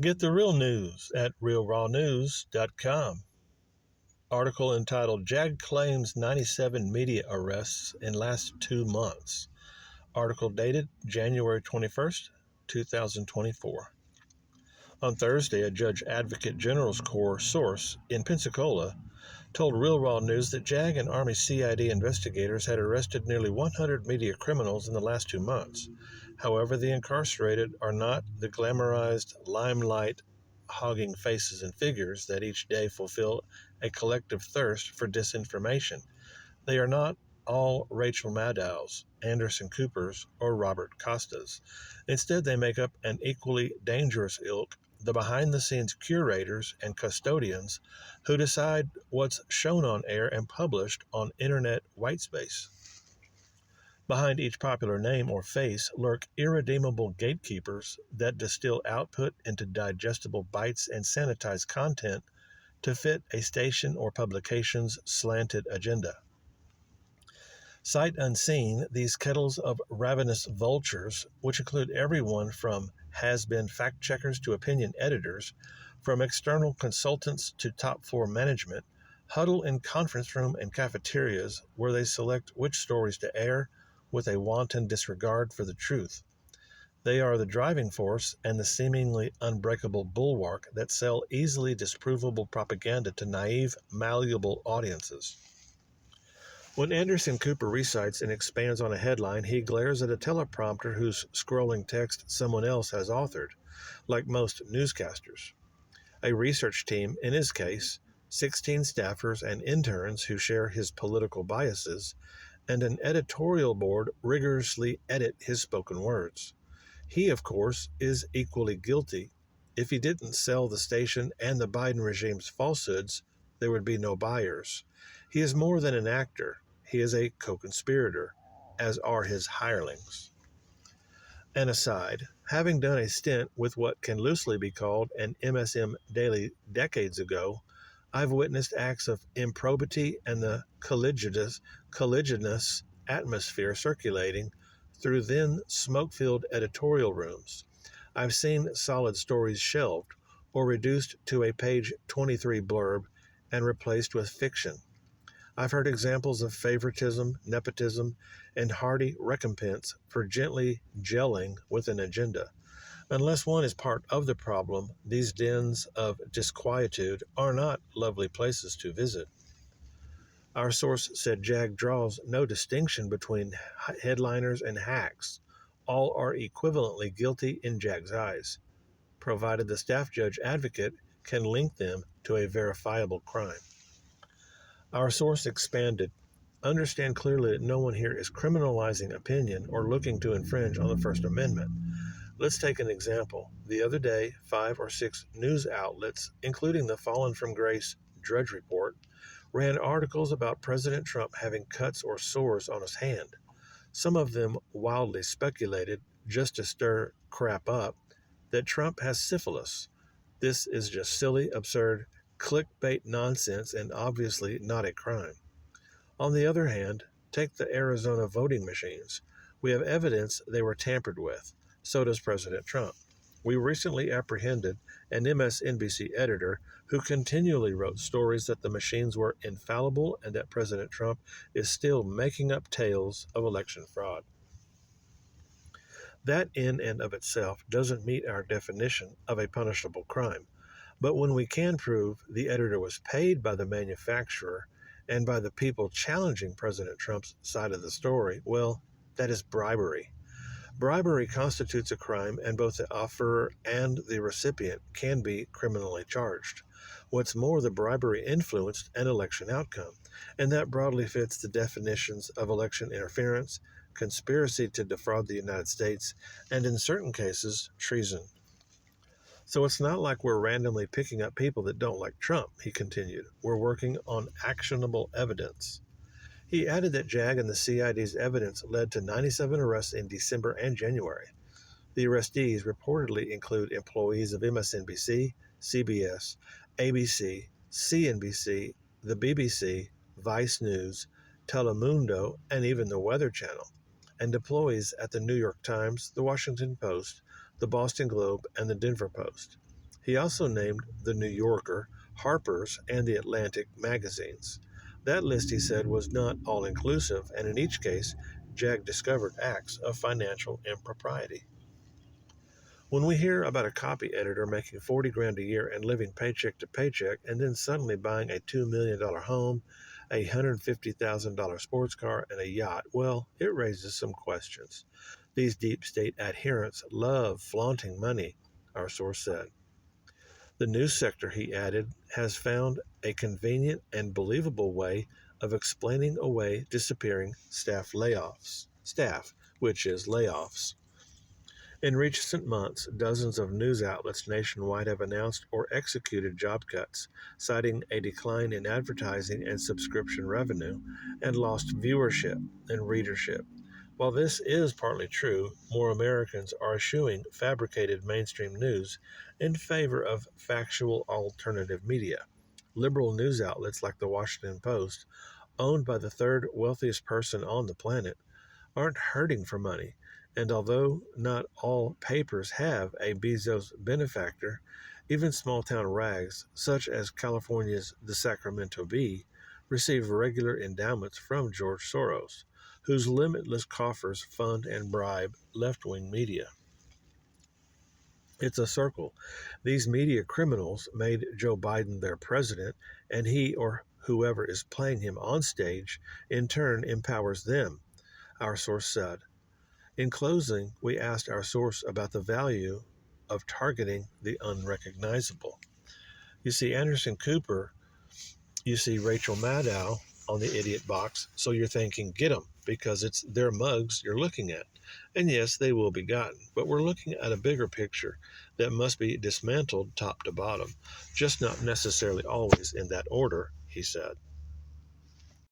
Get the real news at realrawnews.com. Article entitled JAG Claims 97 Media Arrests in Last 2 Months. Article dated January 21st, 2024. On Thursday, a Judge Advocate General's Corps source in Pensacola told Real Raw News that JAG and Army CID investigators had arrested nearly 100 media criminals in the last 2 months. However, the incarcerated are not the glamorized, limelight-hogging faces and figures that each day fulfill a collective thirst for disinformation. They are not all Rachel Maddows, Anderson Coopers, or Robert Costas. Instead, they make up an equally dangerous ilk, the behind-the-scenes curators and custodians who decide what's shown on air and published on internet whitespace. Behind each popular name or face lurk irredeemable gatekeepers that distill output into digestible bites and sanitize content to fit a station or publication's slanted agenda. Sight unseen, these kettles of ravenous vultures, which include everyone from has-been fact-checkers to opinion editors, from external consultants to top-floor management, huddle in conference room and cafeterias where they select which stories to air with a wanton disregard for the truth. They are the driving force and the seemingly unbreakable bulwark that sell easily disprovable propaganda to naive, malleable audiences. When Anderson Cooper recites and expands on a headline, he glares at a teleprompter whose scrolling text someone else has authored, like most newscasters. A research team, in his case, 16 staffers and interns who share his political biases, and an editorial board rigorously edit his spoken words. He, of course, is equally guilty. If he didn't sell the station and the Biden regime's falsehoods, there would be no buyers. He is more than an actor. He is a co-conspirator, as are his hirelings. An aside, having done a stint with what can loosely be called an MSM daily decades ago, I've witnessed acts of improbity and the colliginous atmosphere circulating through then smoke-filled editorial rooms. I've seen solid stories shelved or reduced to a page 23 blurb and replaced with fiction. I've heard examples of favoritism, nepotism, and hearty recompense for gently gelling with an agenda. Unless one is part of the problem, these dens of disquietude are not lovely places to visit. Our source said JAG draws no distinction between headliners and hacks. All are equivalently guilty in JAG's eyes, provided the staff judge advocate can link them to a verifiable crime. Our source expanded. Understand clearly that no one here is criminalizing opinion or looking to infringe on the First Amendment. Let's take an example. The other day, 5 or 6 news outlets, including the Fallen from Grace Drudge Report, ran articles about President Trump having cuts or sores on his hand. Some of them wildly speculated, just to stir crap up, that Trump has syphilis. This is just silly, absurd, clickbait nonsense and obviously not a crime. On the other hand, take the Arizona voting machines. We have evidence they were tampered with. So does President Trump. We recently apprehended an MSNBC editor who continually wrote stories that the machines were infallible and that President Trump is still making up tales of election fraud. That in and of itself doesn't meet our definition of a punishable crime. But when we can prove the editor was paid by the manufacturer and by the people challenging President Trump's side of the story, well, that is bribery. Bribery constitutes a crime, and both the offerer and the recipient can be criminally charged. What's more, the bribery influenced an election outcome, and that broadly fits the definitions of election interference, conspiracy to defraud the United States, and in certain cases, treason. So it's not like we're randomly picking up people that don't like Trump, he continued. We're working on actionable evidence. He added that JAG and the CID's evidence led to 97 arrests in December and January. The arrestees reportedly include employees of MSNBC, CBS, ABC, CNBC, the BBC, Vice News, Telemundo, and even the Weather Channel, and employees at the New York Times, the Washington Post, the Boston Globe, and the Denver Post. He also named The New Yorker, Harper's, and The Atlantic magazines. That list, he said, was not all-inclusive, and in each case, JAG discovered acts of financial impropriety. When we hear about a copy editor making 40 grand a year and living paycheck to paycheck and then suddenly buying a $2 million home, a $150,000 sports car, and a yacht, well, it raises some questions. These deep state adherents love flaunting money, our source said. The news sector, he added, has found a convenient and believable way of explaining away disappearing staff, which is layoffs. In recent months, dozens of news outlets nationwide have announced or executed job cuts, citing a decline in advertising and subscription revenue and lost viewership and readership. While this is partly true, more Americans are eschewing fabricated mainstream news in favor of factual alternative media. Liberal news outlets like the Washington Post, owned by the third wealthiest person on the planet, aren't hurting for money. And although not all papers have a Bezos benefactor, even small-town rags, such as California's The Sacramento Bee, receive regular endowments from George Soros, whose limitless coffers fund and bribe left-wing media. It's a circle. These media criminals made Joe Biden their president, and he or whoever is playing him on stage in turn empowers them, our source said. In closing, we asked our source about the value of targeting the unrecognizable. You see Anderson Cooper, you see Rachel Maddow on the idiot box, so you're thinking, get them, because it's their mugs you're looking at. And yes, they will be gotten, but we're looking at a bigger picture that must be dismantled top to bottom, just not necessarily always in that order, he said.